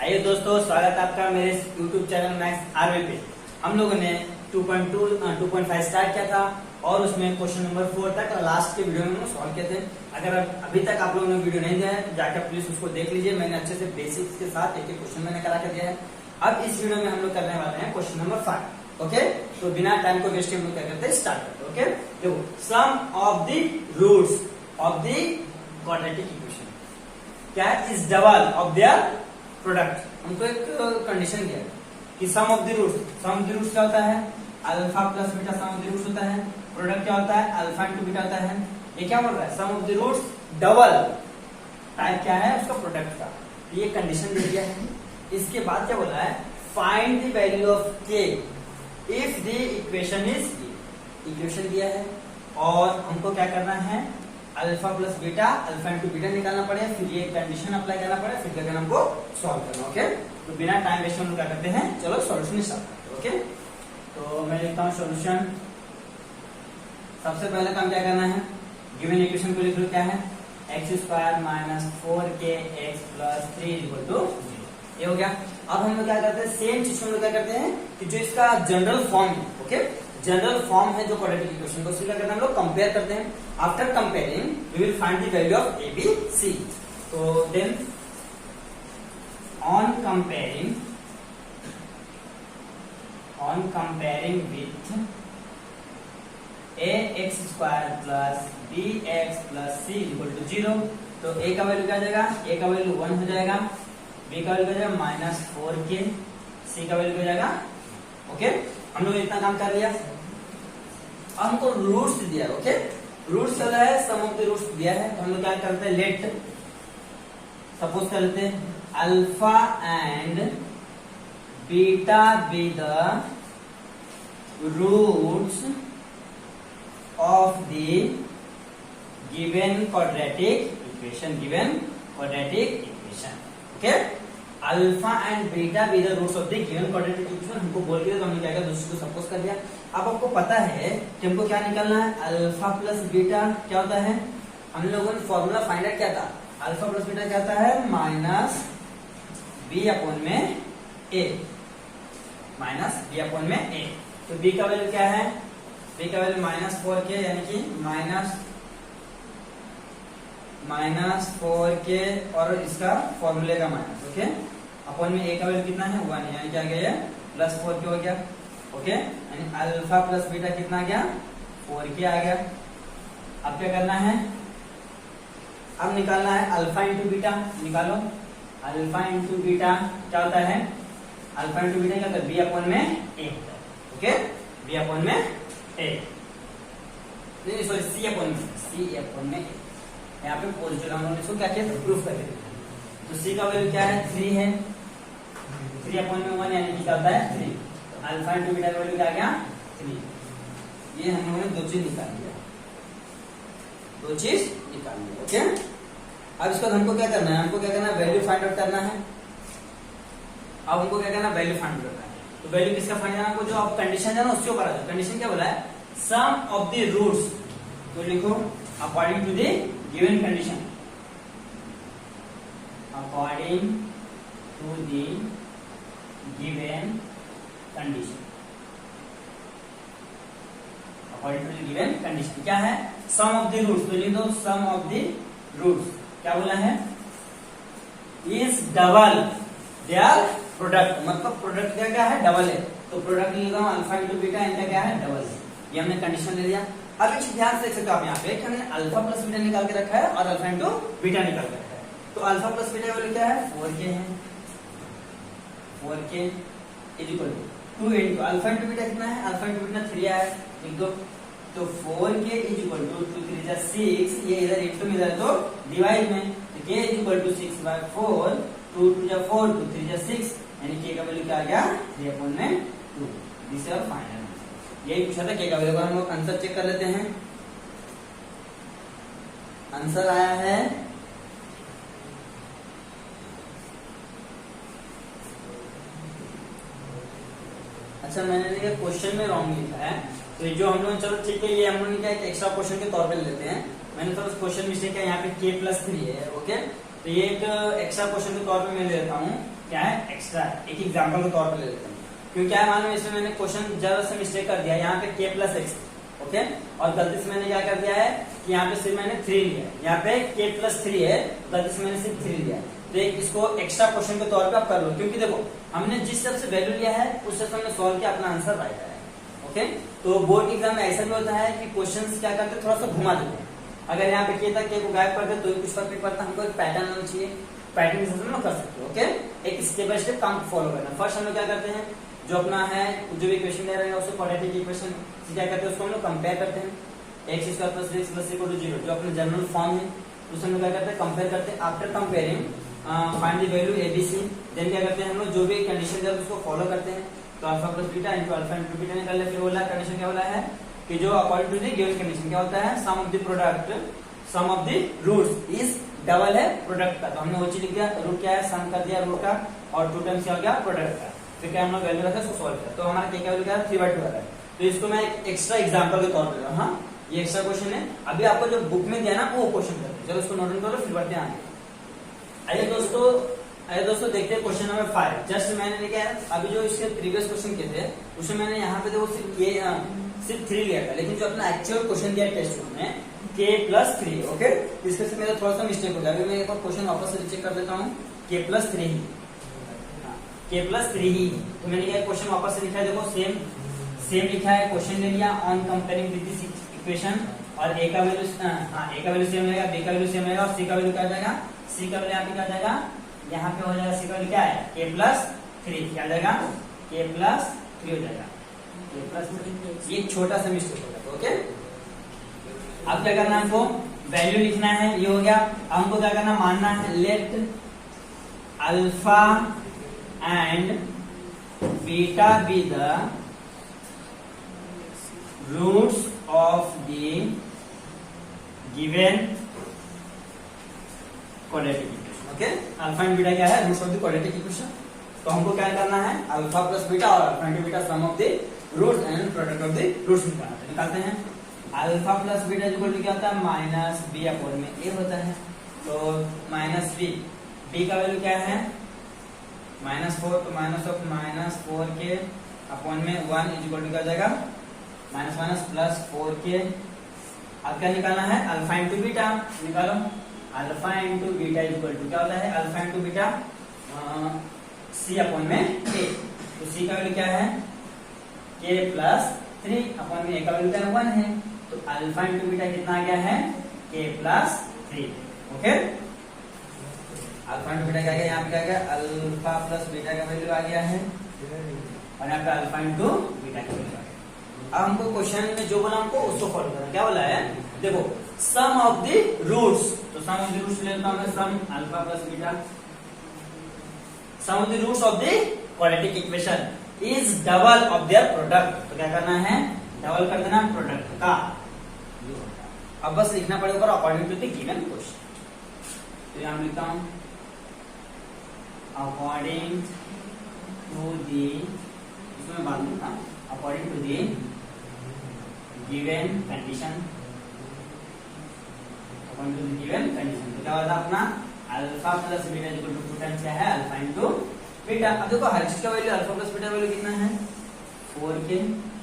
आइए दोस्तों, स्वागत है आपका मेरे YouTube चैनल मैथ्स आरवी पे। हम लोगों ने 2.5 स्टार्ट किया था और उसमें क्वेश्चन नंबर 4 तक लास्ट के वीडियो में सॉल्व किए थे। अगर अभी तक आप लोगों ने वीडियो नहीं दिया है तो जाकर प्लीज उसको देख लीजिए। मैंने अच्छे से बेसिक्स के साथ एक एक क्वेश्चन मैंने करा के दिया है। अब इस वीडियो में हम लोग करने वाले हैं क्वेश्चन नंबर 5। ओके, तो बिना टाइम को वेस्ट हम लोग क्या करते हैं, स्टार्ट करते हैं। ओके, देखो sum of the roots of the quadratic equation क्या है, is double of their product. हमको एक कंडीशन दिया है कि sum of the roots, sum of the roots क्या होता है, alpha plus beta sum of the roots होता है। प्रोडक्ट क्या होता है, अल्फा इंटू बीटा होता है। ये क्या बोल रहा है, sum of the roots double type क्या है उसका प्रोडक्ट का। ये कंडीशन दे दिया है। इसके बाद क्या बोला है, फाइंड द वैल्यू ऑफ के if the equation is, equation दिया है और हमको क्या करना है, alpha plus beta, alpha into beta निकालना पड़ेगा, फिर ये कंडीशन अप्लाई करना पड़ेगा, फिर क्या हमको सॉल्व करना। ओके, तो बिना टाइम वेस्ट हम क्या करते हैं, चलो सॉल्यूशन स्टार्ट करते हैं। ओके, तो मैं लिखता हूँ सॉल्यूशन। सबसे पहले काम क्या करना है, गिवन इक्वेशन को लिख लो, क्या है x² - 4kx + 3 = 0। ये हो गया। अब हम लोग क्या करते हैं, सेम चीज हम लोग क्या करते हैं कि जो इसका जनरल फॉर्म है, ओके जनरल फॉर्म है जो क्वाड्रेटिक इक्वेशन को, उससे क्या करते हैं हम लोग कंपेयर करते हैं। After comparing we will find the value of A B C. तो then on comparing with ax² + bx + c = 0, तो a का वैल्यू क्या आ जाएगा, a का वैल्यू 1 हो जाएगा, b का वैल्यू हो जाएगा -4k, c का वैल्यू हो जाएगा। ओके, हम लोग इतना काम कर लिया। अब हमको रूट्स दिया है। ओके, रूट्स क्या है, सम ऑफ द रूट्स दिया है। तो हम लोग क्या करते हैं, लेट सपोज कर लेते हैं alpha and beta be the roots of the given quadratic equation, okay, alpha and beta be the roots of the given quadratic equation. हमको बोल दिया तो हमने क्या किया, दूसरे को सपोज कर दिया। अब आपको पता है कि हमको क्या निकालना है, अल्फा प्लस बीटा क्या होता है, हम लोगों ने फॉर्मूला फाइंड आउट किया था। अल्फा प्लस बीटा क्या होता है, -b/a, तो b का वैल्यू क्या है, b का वैल्यू -4k, यानी कि -4k और इसका फॉर्मूले का माइनस। ओके, अपॉन में a का वैल्यू कितना है, 1, यानी क्या गया +4k हो गया। ओके, यानी अल्फा प्लस बीटा कितना आ गया, 4k आ गया। अब क्या करना है, अब निकालना है अल्फा इंटू बीटा। निकालो, अल्फा इंटू बीटा क्या होता है, अल्फा इंटू बीटा क्या होता है, b/a। Okay, b/a, sorry c/a। यहाँ पे पॉजिटिव हम लोगों ने इसको क्या किया, प्रूफ करके दिया। तो c का वैल्यू क्या है, 3 है, 3/1 यानी कि क्या होता है 3। तो अल्फा इंटू बीटा का वैल्यू क्या आ गया, 3। ये हम लोगों ने दो चीज निकाल लिया। ओके, अब इसको हमको क्या करना है, हमको क्या करना है, वैल्यू फाइंड आउट करना है। अब हमको क्या करना है, वैल्यू फाइंड आउट करना है। तो वैल्यू किसका फाइंड करना है, जो आप कंडीशन है ना उसके ऊपर आ जाओ। कंडीशन क्या बोला है, सम ऑफ द रूट्स, तो लिखो according to the given condition, according to the given condition, according to the given condition क्या है, सम ऑफ द रूट्स, तो लिख दो सम ऑफ द रूट्स क्या बोला है, इज डबल देयर प्रोडक्ट, मतलब प्रोडक्ट क्या क्या है, डबल है। तो प्रोडक्ट लिख रहा हूं अल्फा इंटू बीटा, इनका क्या है, डबल है। ये हमने कंडीशन ले लिया। अब एक चीज ध्यान से देख सकते हो आप यहाँ पे, हमने अल्फा प्लस बीटा निकाल के रखा है और अल्फा इंटू बीटा निकाल के रखा है। तो अल्फा प्लस बीटा का वैल्यू क्या है, 4k है, 4k = 2 into alpha into beta कितना है, अल्फा इंटू बीटा 3 है, लिख दो। तो 4k = 2 3 जा 6, ये इधर इंटू में इधर तो डिवाइड में, तो k = 6/4, 2 2 जा 4, 2 3 जा 6, यानी k का वैल्यू क्या आ गया, 3/2। This is final. यही पूछा था k का वैल्यू। हम लोग आंसर चेक कर लेते हैं। आंसर आया है अच्छा, मैंने लिखा क्वेश्चन में रॉन्ग लिखा है, तो जो हम लोग, चलो ठीक है, ये हम लोग क्या एक एक्स्ट्रा क्वेश्चन के तौर पे लेते हैं। मैंने थोड़ा क्वेश्चन मिस्टेक है, यहाँ पे k + 3 है। ओके, तो ये एक एक्स्ट्रा क्वेश्चन के तौर पे मैं ले लेता हूँ, क्या है एक्स्ट्रा, एक एग्जाम्पल के तौर पे ले लेता हूँ। क्योंकि क्या है मालूम, इसमें मैंने क्वेश्चन जरा सा मिस्टेक कर दिया, यहाँ पे k प्लस एक्स, ओके, और गलती से मैंने क्या कर दिया है कि यहाँ पे सिर्फ मैंने 3 लिया, यहाँ पे k प्लस 3 है, गलती से मैंने सिर्फ 3 लिया। तो एक इसको एक्स्ट्रा क्वेश्चन के तौर पे आप कर लो, क्योंकि देखो हमने जिस तरह से वैल्यू लिया है उस तरह से हमने सॉल्व किया, अपना आंसर राइट आया। ओके, तो बोर्ड एग्जाम में ऐसा भी होता है कि क्वेश्चंस क्या करते हैं, थोड़ा सा घुमा देते हैं। अगर यहाँ पे k था, k को गायब कर दे तो कुछ फर्क नहीं पड़ता, हमको एक पैटर्न होना चाहिए, पैटर्न के हिसाब से कर सकते हो। ओके, एक स्टेप बाय स्टेप काम फॉलो करना। फर्स्ट हम लोग क्या करते हैं, जो अपना है जो भी इक्वेशन दे रहे हैं उसको क्वाड्रेटिक इक्वेशन से क्या करते हैं, उसको हम लोग कंपेयर करते हैं, x square plus 3x plus 0, जो अपना जनरल फॉर्म है उससे हम लोग क्या करते हैं, कंपेयर करते हैं। After comparing find the value ABC, then क्या करते हैं हम लोग, जो भी कंडीशन दे उसको फॉलो करते हैं। तो alpha plus beta into alpha into beta निकाल ले। फिर बोला कंडीशन क्या बोला है कि जो according to the given condition क्या होता है, sum of the product, sum of the roots is double है प्रोडक्ट का। तो हमने वो चीज लिख दिया, रूट क्या है, सम कर दिया रूट का, और 2 टाइम्स क्या हो गया प्रोडक्ट का। फिर क्या हम लोग वैल्यू रखा, उसको सॉल्व किया, तो हमारा क्या वैल्यू क्या है, 3/2 आ रहा है। तो इसको मैं एक एक्स्ट्रा एग्जांपल के तौर पे, हाँ ये एक्स्ट्रा क्वेश्चन है, अभी आपको जो बुक में दिया ना वो क्वेश्चन करते हैं। चलो उसको नोट करो, फिर बढ़ते हैं आगे। आइए दोस्तों देखते हैं क्वेश्चन नंबर 5। जस्ट मैंने लिखा है, अभी जो इसके प्रीवियस क्वेश्चन किए थे उसमें मैंने यहाँ पे देखो सिर्फ 3 लिया था, लेकिन जो अपना एक्चुअल क्वेश्चन दिया टेस्ट बुक में k प्लस 3। ओके, इसके से मेरा थोड़ा सा मिस्टेक हो गया, अभी मैं एक बार क्वेश्चन वापस से चेक कर देता हूँ। k प्लस 3 ही, k प्लस 3 ही, तो मैंने क्या क्वेश्चन वापस से लिखा है, देखो सेम लिखा है, क्वेश्चन ले लिया on comparing with this equation, और a का वैल्यू a का वैल्यू सेम रहेगा, b का वैल्यू सेम रहेगा, और c का वैल्यू क्या आ जाएगा, c का वैल्यू यहाँ पे क्या आ जाएगा, यहाँ पे हो जाएगा c का वैल्यू क्या है, k प्लस 3, क्या आ जाएगा, k प्लस 3 हो जाएगा, k प्लस 3। ये छोटा सा मिस्टेक हो गया। ओके, अब क्या करना है, हमको वैल्यू लिखना है, ये हो गया। हमको क्या करना, मानना है let alpha and beta be the roots of the given quadratic equation. Okay, alpha and beta क्या है, roots of the quadratic equation. तो हमको क्या करना है, अल्फा प्लस बीटा और alpha into beta sum of the roots and product of the roots निकालते हैं। Alpha plus beta equal to क्या होता है, माइनस बी अपॉन में ए होता है। तो माइनस बी का वैल्यू क्या है, -4, तो माइनस ऑफ -4 के अपॉन में 1 इज इक्वल टू क्या हो जाएगा, माइनस माइनस प्लस 4 के। अब क्या निकालना है, अल्फा इंटू बीटा निकालो। Alpha into beta is equal to क्या होता है, alpha into beta C upon में ए। तो सी का वैल्यू क्या है, के प्लस 3 अपॉन में ए का वैल्यू क्या है, 1 है। तो अल्फा इंटू बीटा कितना आ गया है, के plus 3। Okay, alpha into beta क्या गया, यहाँ पे क्या गया, अल्फा प्लस बीटा का वैल्यू आ गया है, और यहाँ पे अल्फा इंटू बीटा का वैल्यू आ गया। अब हमको क्वेश्चन में जो बोला हमको उसको फॉलो करना। क्या बोला है, देखो सम ऑफ द रूट्स, तो सम ऑफ द रूट्स लेता हूं मैं, sum alpha plus beta, sum of the roots of the quadratic equation is double of their product. तो क्या करना है, डबल कर देना प्रोडक्ट का। अब बस लिखना पड़ेगा according to the given question. तो यहां लिखता हूं अकॉर्डिंग टू द, इसमें बात लिखता हूं according to the given condition, according to the given condition. तो क्या होता है अपना alpha plus beta equal to 2 times क्या है, अल्फा इंटू बीटा। अब देखो हर चीज का value, alpha plus beta value कितना है, 4k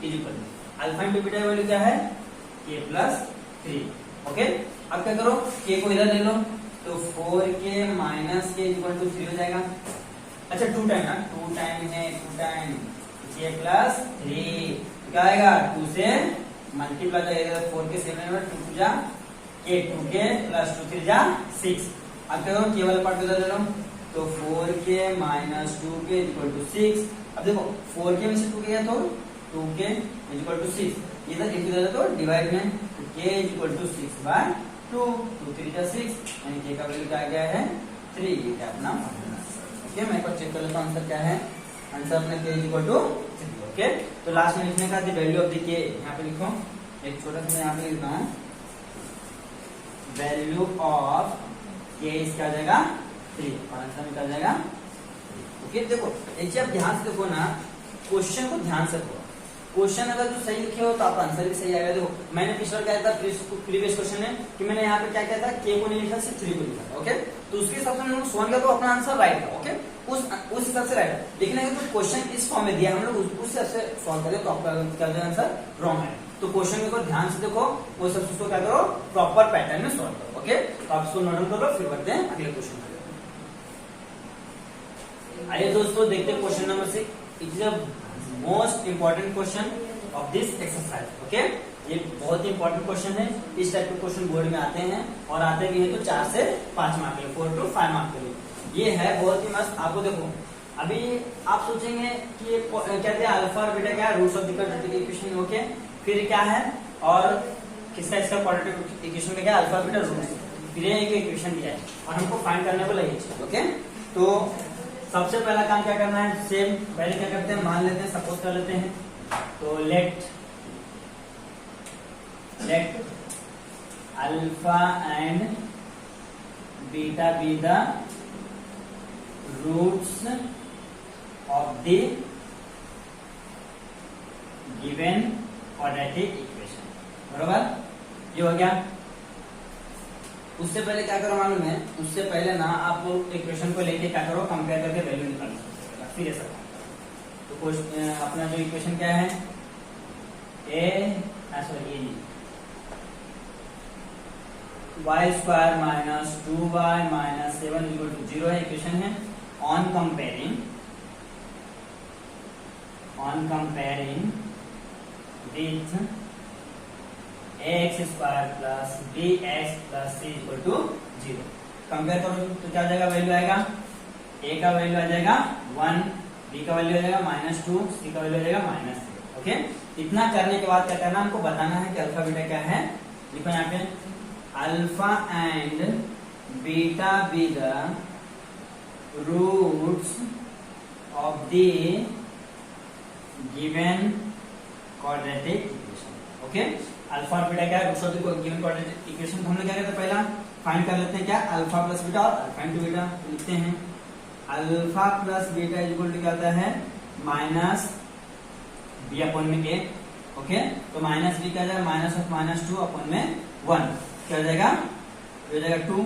is equal to alpha into beta value क्या है, k प्लस 3। ओके, अब क्या करो, k को इधर ले लो, तो 4k माइनस के इक्वल टू 3 हो जाएगा। अच्छा 2 टाइम ना, 2 टाइम है, 2 टाइम k प्लस 3 क्या आएगा, 2 से मल्टीप्लाई जाएगा, 4k 7 में 2 जा k, 2k प्लस 2 3 जा 6। अब क्या करो, केवल पार्ट इधर ले लो, तो 4k minus 2k equal to 6। अब देखो 4k में से 2k गया तो 2k इक्वल टू 6, इधर एक इधर तो डिवाइड में, तो k इक्वल टू 6/2, 2 3 जा 6, यानी k का वैल्यू क्या आ गया है, 3। ये क्या अपना ओके, मैं एक बार चेक कर लेता हूं आंसर क्या है, आंसर अपने k इक्वल टू 3। ओके, तो लास्ट में लिखने का the value of the k, यहाँ पे लिखो, एक छोटा सा मैं यहाँ पे लिखता हूँ, वैल्यू ऑफ k इस क्या आ जाएगा 3, और आंसर में क्या आ जाएगा। ओके, देखो एक चीज आप ध्यान से देखो ना, क्वेश्चन को ध्यान से देखो, क्वेश्चन अगर जो सही लिखे हो तो आपका आंसर भी सही आएगा। देखो मैंने पिछला क्या था प्रीवियस क्वेश्चन में कि मैंने यहाँ पे क्या किया था, के को नहीं लिखा, सिर्फ 3 को लिखा था। ओके, तो उसके हिसाब से हम लोग सोन का तो अपना आंसर राइट है। ओके, उस हिसाब से राइट है। लेकिन अगर तो क्वेश्चन इस फॉर्म में दिया हम लोग उस हिसाब से सॉल्व करें तो आपका क्या आंसर रॉन्ग है। तो क्वेश्चन को ध्यान से देखो, वो सब उसको क्या करो, प्रॉपर पैटर्न में सॉल्व करो। ओके, तो आप इसको नोट डाउन करो, फिर बढ़ते हैं अगले क्वेश्चन पर। आइए दोस्तों देखते हैं question number 6। It is the most important question of this exercise. Okay, ये बहुत ही इंपॉर्टेंट क्वेश्चन है। इस टाइप के क्वेश्चन बोर्ड में आते हैं और आते भी हैं तो 4 से 5 मार्क के लिए, 4 to 5 मार्क के लिए। ये है बहुत ही मस्त। आपको देखो अभी आप सोचेंगे कि ये कहते हैं अल्फा और बीटा क्या है, roots of the quadratic equation. Okay, फिर क्या है और किसका इसका क्वाड्रेटिक इक्वेशन का क्या, अल्फा बीटा रूट्स, फिर ये एक इक्वेशन दिया है और हमको फाइंड करने को लगी। ओके, तो सबसे पहला काम क्या करना है, सेम पहले क्या करते हैं, मान लेते हैं, सपोज कर लेते हैं, तो let alpha and beta be the roots of the given quadratic equation. बरोबर, ये हो गया। उससे पहले क्या करो मालूम है, उससे पहले ना आप लोग इक्वेशन को लेके क्या करो, कंपेयर करके वैल्यू निकाल सकते, फिर ऐसा। तो अपना जो इक्वेशन क्या है, Y square minus 2y minus 7 equal to 0 है, इक्वेशन है। On comparing with ax square plus bx plus c equal to 0। Compare करो तो क्या आ जाएगा, वैल्यू आएगा, a का वैल्यू आ जाएगा 1, b का वैल्यू आ जाएगा -2, c का वैल्यू आ जाएगा -3। ओके, इतना करने के बाद क्या करना, हमको बताना है कि अल्फा बीटा क्या है। लिखो यहाँ पे, alpha and beta be the roots of the given quadratic equation. Okay, alpha और बीटा क्या है, roots of the given quadratic equation. हम लोग क्या करते हैं, पहला फाइंड कर लेते हैं क्या, अल्फा प्लस बीटा और अल्फा इंटू बीटा। लिखते हैं alpha plus beta equal to क्या आता है, माइनस बी अपॉन में ए। ओके, तो माइनस बी क्या जाएगा, माइनस ऑफ -2 अपॉन में 1, क्या हो जाएगा, ये हो जाएगा 2,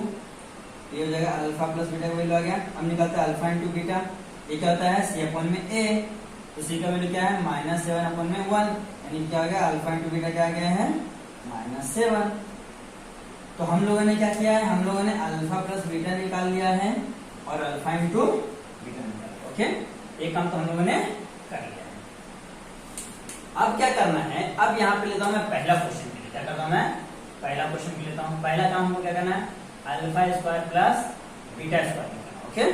ये हो जाएगा अल्फा प्लस बीटा का वैल्यू आ गया। हम निकालते हैं अल्फा इंटू बीटा, ये क्या होता है, सी अपॉन में ए, तो सी का वैल्यू क्या है, -7 अपॉन में 1, यानी क्या आ गया, अल्फा इंटू बीटा क्या आ गया है, -7। तो हम लोगों ने क्या किया है, हम लोगों ने अल्फा प्लस बीटा निकाल लिया है और अल्फा इंटू बीटा निकाल लिया। ओके, एक काम तो हम लोगों ने कर लिया है। अब क्या करना है, अब यहाँ पे लेता हूँ मैं पहला क्वेश्चन के लिए, क्या करता हूँ मैं, पहला क्वेश्चन लेता हूँ। पहला काम हमको क्या करना है, alpha square plus beta square करना। ओके,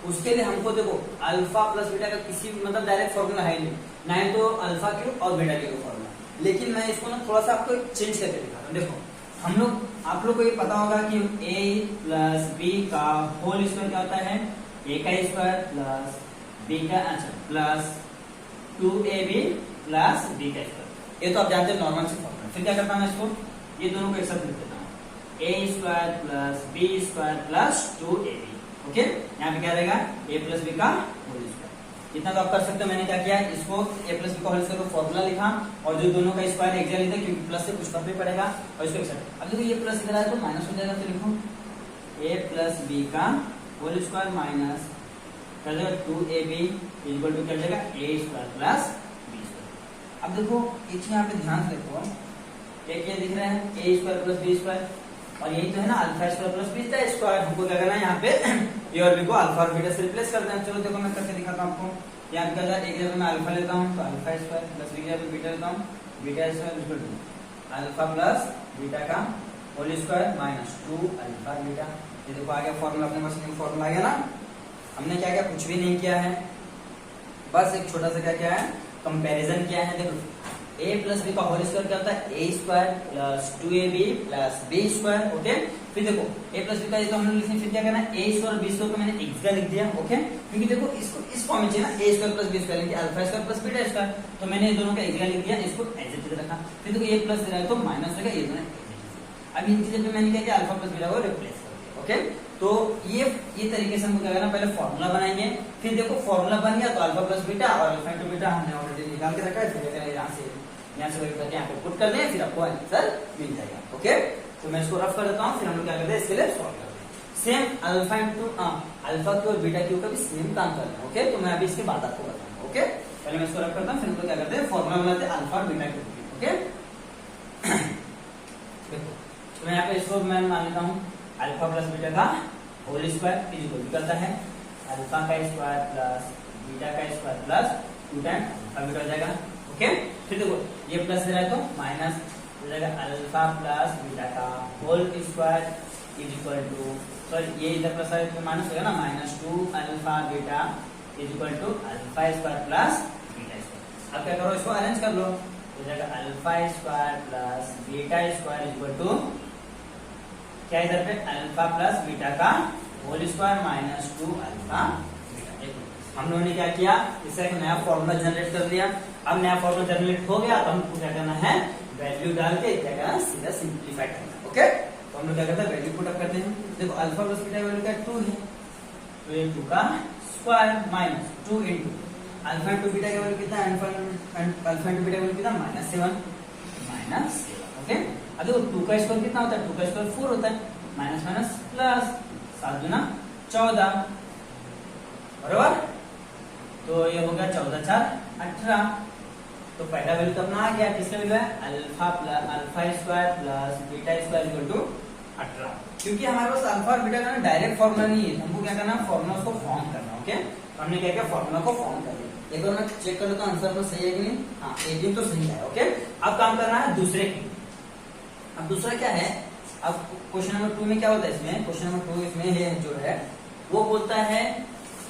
उसके लिए हमको देखो अल्फा प्लस बीटा का किसी मतलब डायरेक्ट फॉर्मूला है नहीं, ना ही तो अल्फा क्यूब और बीटा क्यूब फॉर्मूला, लेकिन मैं इसको ना थोड़ा सा आपको चेंज करके दिखाता हूँ। देखो हम लोग, आप लोग को ये पता होगा कि a प्लस बी का होल स्क्वायर क्या होता है, a का स्क्वायर प्लस b का, अच्छा, प्लस 2ab प्लस b का स्क्वायर। ये तो आप जानते हैं नॉर्मल से फॉर्मूला। फिर क्या करता हूँ, इसको ये दोनों को एक साथ लिख देता हूँ, a square plus b square plus 2ab। Okay, यहाँ पे क्या रहेगा, a प्लस बी का होल स्क्वायर। इतना तो आप कर सकते हो। मैंने क्या किया, इसको a प्लस बी का होल स्क्वायर को फॉर्मूला लिखा और जो दोनों का स्क्वायर एक जगह लिखा, क्योंकि प्लस से कुछ फर्क नहीं पड़ेगा, और इसको एक साथ। अब देखो ये प्लस इधर आया तो माइनस हो जाएगा, तो लिखो a प्लस बी का होल स्क्वायर माइनस क्या जाएगा 2ab इक्वल टू क्या जाएगा a square plus b square. अब देखो एक चीज यहाँ पे ध्यान से देखो, एक ये दिख रहा है a square plus b square, और यही तो है ना alpha square plus beta square. हमको क्या करना है, यहाँ पे ए और बी को अल्फा और बीटा से रिप्लेस कर देना। चलो देखो मैं करके दिखाता हूँ आपको। यहाँ क्या जाए, एक जगह मैं अल्फा लेता हूँ तो अल्फा स्क्वायर प्लस बी जगह बीटा लेता हूँ, beta square equal to alpha plus beta का whole square minus 2 alpha beta. ये देखो आ गया फॉर्मूला, अपने पास न्यू फॉर्मूला आ गया ना। हमने क्या किया, कुछ भी नहीं किया है, बस एक छोटा सा क्या किया है, कंपैरिजन किया है। देखो a प्लस बी का होल स्क्वायर क्या होता है, a square plus 2ab plus b square. Okay, फिर देखो a प्लस बी का ये तो हमने लिखा, फिर क्या करना है, a स्क्वायर और b स्क्वायर को मैंने x का लिख दिया। ओके, क्योंकि देखो इसको इस फॉर्म में चाहिए ना, a square plus b square, यानी alpha square plus beta square, तो मैंने दोनों का x का लिख दिया, इसको एज इट इज रखा। फिर देखो a प्लस दे रहा है तो माइनस होगा, ये दोनों अब इन चीजों पे मैंने क्या किया, अल्फा प्लस बीटा को रिप्लेस कर दिया। ओके, तो ये तरीके से हमको क्या करना, पहले फॉर्मूला बनाएंगे, फिर देखो फॉर्मूला बन गया तो अल्फा प्लस बीटा और अल्फा इंटू बीटा हमने ऑलरेडी निकाल के रखा है, फिर यहाँ से वही करके यहाँ पे पुट कर दें, फिर आपको आंसर मिल जाएगा। ओके, तो मैं इसको रफ कर देता हूँ, फिर हम लोग क्या करते हैं इसके लिए सॉल्व करते हैं। Same alpha into alpha Q और बीटा क्यू का भी सेम काम करना है। ओके, तो मैं अभी इसके बाद आपको बताऊंगा। ओके, पहले मैं इसको रफ करता हूँ, फिर हम लोग क्या करते हैं फॉर्मूला बनाते हैं अल्फा और बीटा क्यू। ओके, देखो तो मैं यहाँ पे इसको मैं मान लेता हूँ अल्फा प्लस बीटा का होल स्क्वायर इज इक्वल करता है अल्फा का स्क्वायर प्लस बीटा का square plus 2 time alpha beta हो जाएगा। ओके, फिर देखो ये प्लस दे रहा है तो माइनस हो जाएगा अल्फा प्लस बीटा का whole square is equal to, sorry ये इधर प्लस है तो माइनस हो गया ना, -2 alpha beta is equal to alpha square plus beta square. अब क्या करो, इसको अरेंज कर लो, हो जाएगा alpha square plus beta square is equal to क्या इधर पे अल्फा प्लस बीटा का होल स्क्वायर -2 अल्फा बीटा। हम लोगों ने क्या किया, इससे एक नया फॉर्मूला जनरेट कर लिया। अब नया फॉर्मूला जनरेट हो गया तो हमको क्या करना है, वैल्यू डाल के क्या करना, सीधा सिंप्लीफाई करना। ओके, तो हम लोग क्या करते हैं, वैल्यू पुट अप करते हैं। देखो अल्फा प्लस बीटा वैल्यू क्या 2 है, तो ये 2 का square minus 2 into alpha into beta का वैल्यू कितना है, अल्फा इंटू बीटा का वैल्यू कितना -7। ओके, अब देखो 2 का स्क्वायर कितना होता है, 2 का स्क्वायर 4 होता है, माइनस माइनस प्लस 7 गुना 14 बराबर, तो ये हो गया 14 4 18। तो पहला वैल्यू तो अपना आ गया, किसका वैल्यू है alpha square plus beta square equal to 18। क्योंकि हमारे पास अल्फा और बीटा का ना डायरेक्ट फॉर्मूला नहीं है, हमको क्या करना है फॉर्मूला को फॉर्म करना। ओके, तो हमने क्या किया, फॉर्मूला को फॉर्म कर लिया। एक बार मैं चेक कर लेता हूं आंसर तो सही है कि नहीं। हाँ, एक तो सही है। ओके, अब काम करना है दूसरे की। अब दूसरा क्या है, अब क्वेश्चन नंबर 2 में क्या होता है, इसमें क्वेश्चन नंबर 2 इसमें है जो है वो बोलता है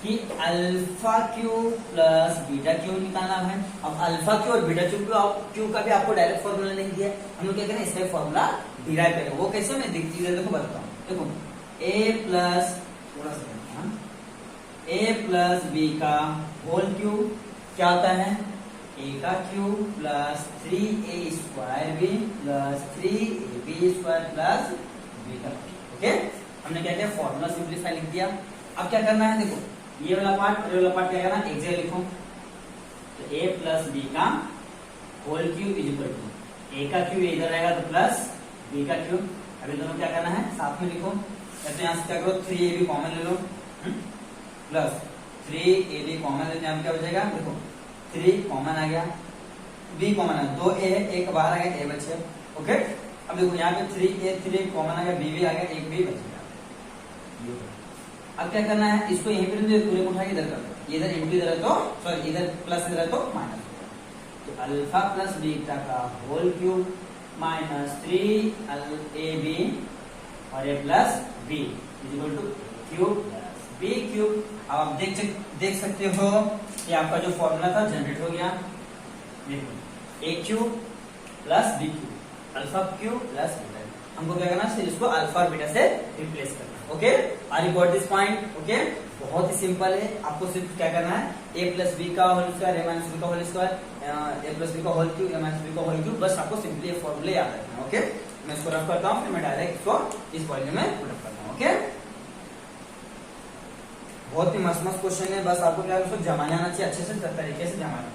कि alpha Q plus beta Q निकालना है। अब अल्फा क्यू और बीटा क्यू का भी आपको डायरेक्ट फॉर्मूला नहीं दिया, हम लोग क्या करें इसका फॉर्मूला डिराइव करें। वो कैसे, मैं देखो बताता हूँ। देखो ए प्लस थोड़ा सा ए प्लस बी का होल क्यूब क्या होता है, ए का cube plus 3a square B plus 3ab square plus B का। ओके, हमने क्या किया, फॉर्मूला सिंप्लीफाई लिख दिया। अब क्या करना है, देखो ये वाला पार्ट क्या करना है, एक जगह लिखो। तो a प्लस बी का whole cube is equal to A का क्यूब इधर आएगा तो प्लस बी का क्यूब। अभी दोनों क्या करना है, साथ में लिखो। तो यहाँ से क्या करो, 3ab कॉमन ले लो प्लस 3ab कॉमन लेने यहाँ क्या हो जाएगा, देखो 3 कॉमन आ गया, b कॉमन है, 2a है, एक बाहर आ गया, a बचे। ओके, अब देखो यहाँ पे 3a कॉमन आ गया, b भी आ गया, एक b बच गया। अब क्या करना है, इसको यहीं पे पूरे को उठा के इधर कर दो, इधर इंटू इधर है तो सॉरी इधर प्लस इधर है तो माइनस। तो अल्फा प्लस बीटा का होल क्यूब माइनस 3ab और a plus b is equal two cube plus b cube. अब आप देख सकते हो कि आपका जो फॉर्मूला था जनरेट हो गया। देखो A cube plus B cube alpha cube plus beta. हमको क्या करना है, इसको अल्फा और बीटा से रिप्लेस करना। Okay, are you got this point. Okay, बहुत ही सिंपल है, आपको सिर्फ क्या करना है, ए प्लस बी का whole square, A minus B का whole square, A plus B का whole cube, A minus B का होल क्यूब, बस आपको सिंपली फॉर्मूले याद रखना है। ओके, मैं इसको रफ करता हूँ, फिर मैं डायरेक्ट इसको इस वॉल्यूम में पुट अप करता हूँ। ओके, बहुत ही मस्त क्वेश्चन है, बस आपको क्या उसको जमाना आना चाहिए, अच्छे से तरीके से जमाना।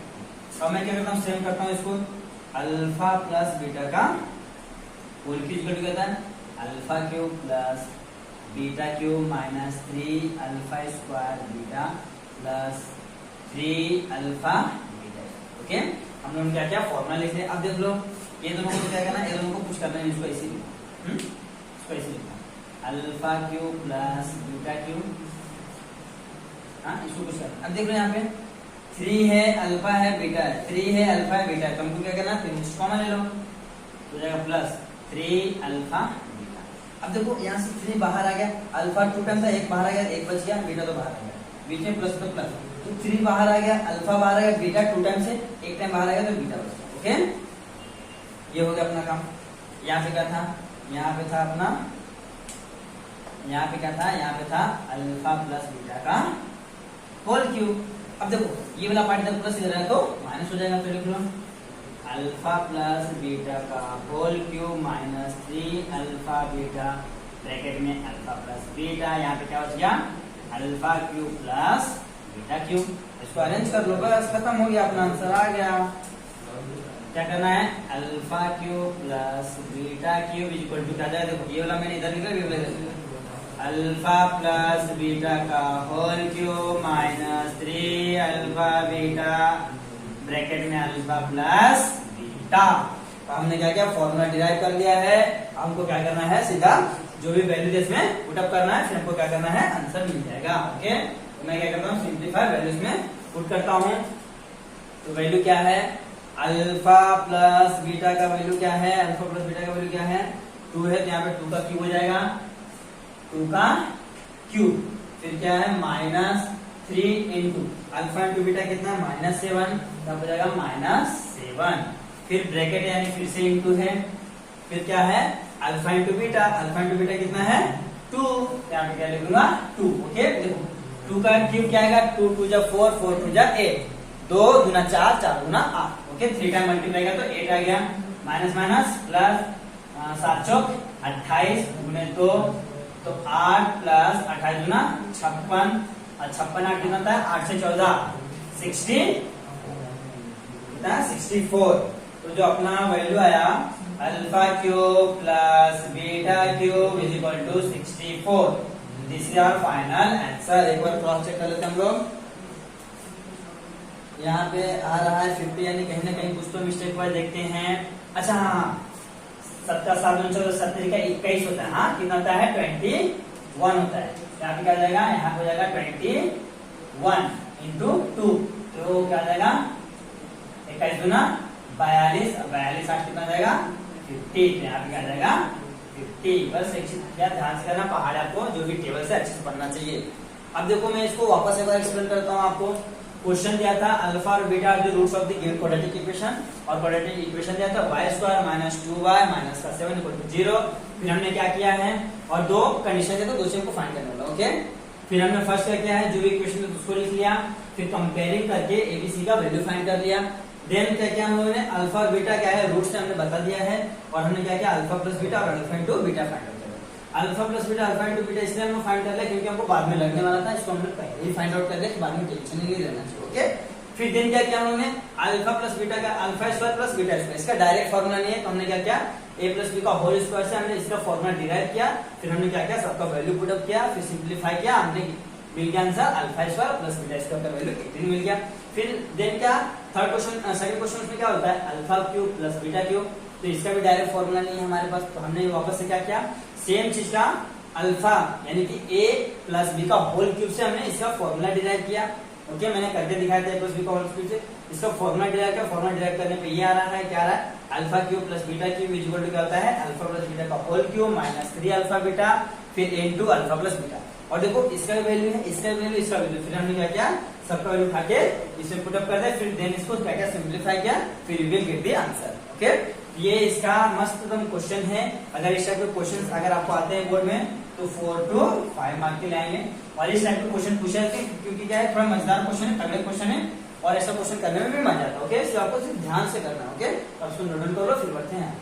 अब मैं क्या करता हूँ, सेम करता हूँ इसको, अल्फा प्लस बीटा का होल क्यूब कहता है alpha cube plus beta cube minus 3 alpha square beta plus 3 alpha beta. Okay, हम लोगों ने क्या किया, फॉर्मूला लिख लिया। अब देख लो ये दोनों को क्या करना है, ये दोनों को कुछ करना है, इसको ऐसे लिखो, इसको ऐसे लिखो alpha cube plus beta cube. हाँ, इसको कुछ करना। अब देख लो यहाँ पे 3 है, अल्फा है, बीटा है, 3 है, अल्फा है, बीटा है, तो हमको क्या करना है, फिर कॉमन ले लो तो जाएगा प्लस 3 अल्फा बीटा। अब देखो यहाँ से 3 बाहर आ गया, अल्फा 2 टाइम था, एक बाहर आ गया, एक बच गया, बीटा तो बाहर आ गया, बीच में प्लस तो प्लस, तो 3 बाहर आ गया, अल्फा बाहर आ गया, बीटा 2 टाइम से एक टाइम बाहर आ गया तो बीटा बच गया। ओके, ये हो गया अपना काम। यहाँ पे क्या था, यहाँ पे था अपना, यहाँ पे क्या था, यहाँ पे था अल्फा प्लस बीटा का होल क्यूब। अब देखो ये वाला पार्ट इधर प्लस इधर है तो माइनस हो जाएगा, तो लिख लो अल्फा प्लस बीटा का whole cube minus 3 alpha beta bracket में अल्फा प्लस बीटा, यहाँ पे क्या हो गया alpha cube plus beta cube. इसको अरेंज कर लो, बस खत्म हो गया, अपना आंसर आ गया। क्या करना है alpha cube plus beta cube equal to क्या जाएगा, देखो ये वाला मैंने इधर निकला, अल्फा प्लस बीटा का whole cube minus 3 alpha beta bracket में अल्फा प्लस बीटा। तो हमने क्या किया फॉर्मूला डिराइव कर लिया है। हमको क्या करना है सीधा जो भी वैल्यू इसमें पुटअप करना है, फिर हमको क्या करना है आंसर मिल जाएगा। ओके, तो मैं क्या करता हूँ सिंप्लीफाई वैल्यूज में पुट करता हूँ। तो वैल्यू क्या है अल्फा प्लस बीटा का वैल्यू क्या है, अल्फा प्लस बीटा का वैल्यू क्या है 2 है, तो यहाँ पे 2 का क्यूब हो जाएगा, 2 का क्यूब, फिर क्या है minus 3 into alpha into beta कितना -7, तब हो जाएगा -7, फिर ब्रैकेट यानी फिर से इंटू है, फिर क्या है alpha into beta, alpha into beta कितना है 2, यहाँ पे क्या लिखूंगा 2। ओके, देखो 2 का क्यूब क्या आएगा 2 2 जा 4 4 2 जा 8, 2 दूना 4 4 दूना 8। ओके, 3 टाइम मल्टीप्लाई किया तो 8 आ गया, माइनस माइनस प्लस 7 चौक 28 गुने 2 तो 8 प्लस 28 दूना 56, 56 8 कितना था 8 से 14 60 कितना 64। तो जो अपना वैल्यू आया alpha cube plus beta cube is equal to 64। This is our final answer. एक बार क्रॉस चेक कर लेते हैं हम लोग। यहाँ पे आ रहा है 50, यानी कहीं ना कहीं कुछ तो मिस्टेक हुआ देखते हैं। अच्छा हाँ 70 7 14 70 का 21 होता है, हाँ कितना होता है 21 होता है। यहाँ पे क्या जाएगा यहाँ हो जाएगा 21 इंटू 2, तो क्या जाएगा 21 गुना 42, 42 8 कितना जाएगा 50, यहाँ पे क्या जाएगा 50। बस एक चीज क्या ध्यान से करना, पहाड़ आपको जो भी टेबल से अच्छे से पढ़ना चाहिए। अब देखो मैं इसको वापस एक बार एक्सप्लेन करता हूँ आपको। क्वेश्चन दिया था अल्फा और beta are the roots of the given quadratic equation, और क्वाड्रेटिक इक्वेशन दिया था y² माइनस 2y माइनस का 7 इक्वल टू 0। फिर हमने क्या किया है और दो कंडीशन है तो दो से हमको फाइंड करना होगा। ओके, फिर हमने फर्स्ट क्या किया है जो भी इक्वेशन है उसको लिख लिया, फिर कंपेयरिंग करके एबीसी का वैल्यू फाइंड कर लिया। देन क्या किया हम लोगों ने अल्फा और बीटा क्या है रूट से हमने बता दिया है, और हमने क्या किया अल्फा प्लस बीटा और अल्फा इंटू बीटा फाइंड कर दिया। Alpha plus beta alpha into beta इसलिए हमने फाइंड कर लिया क्योंकि हमको बाद में लगने वाला था, इसको हमने पहले ही फाइंड आउट कर लिया, बाद में टेंशन नहीं लेना चाहिए। ओके, फिर देन क्या किया हम लोगों ने अल्फा प्लस बीटा का alpha square plus beta square, इसका डायरेक्ट फॉर्मूला नहीं है तो हमने क्या किया a प्लस बी का होल स्क्वायर से हमने इसका फॉर्मूला डिराइव किया। फिर हमने क्या किया सबका वैल्यू पुट अप किया, फिर सिंप्लीफाई किया, हमने मिल गया answer alpha square plus beta square का वैल्यू 18 मिल गया। फिर देन क्या थर्ड क्वेश्चन सेकंड क्वेश्चन में क्या होता है alpha cube plus beta cube, तो इसका भी डायरेक्ट फॉर्मूला नहीं है हमारे पास, तो हमने वापस से क्या किया सेम चीज का अल्फा यानी कि a प्लस बी का होल क्यूब से हमने इसका फॉर्मूला डिराइव किया। ओके, मैंने करके दिखाया था a प्लस बी का होल क्यूब से इसका फॉर्मूला डिराइव किया। फॉर्मूला डिराइव करने पे ये आ रहा है, क्या आ रहा है alpha cube plus beta cube equal to क्या होता है अल्फा प्लस बीटा का whole cube minus 3 alpha beta फिर इनटू अल्फा प्लस बीटा। और देखो इसका वैल्यू है, इसका वैल्यू, इसका वैल्यू, फिर हमने क्या किया सबका वैल्यू उठा के इसमें पुट अप कर दिया, फिर देन इसको क्या क्या सिंप्लीफाई किया, फिर you will get the answer. Okay, ये इसका मस्त एकदम क्वेश्चन है। अगर इस टाइप के क्वेश्चन अगर आपको आते हैं बोर्ड में तो 4 to 5 मार्क के लाएंगे। और इस टाइप के क्वेश्चन पूछे जाते हैं क्योंकि क्या है थोड़ा मजेदार क्वेश्चन है, तगड़े क्वेश्चन है, और ऐसा क्वेश्चन करने में भी मजा आता है। ओके, इसलिए आपको सिर्फ ध्यान से करना है। ओके, अब इसको नोट डाउन करो फिर बढ़ते हैं।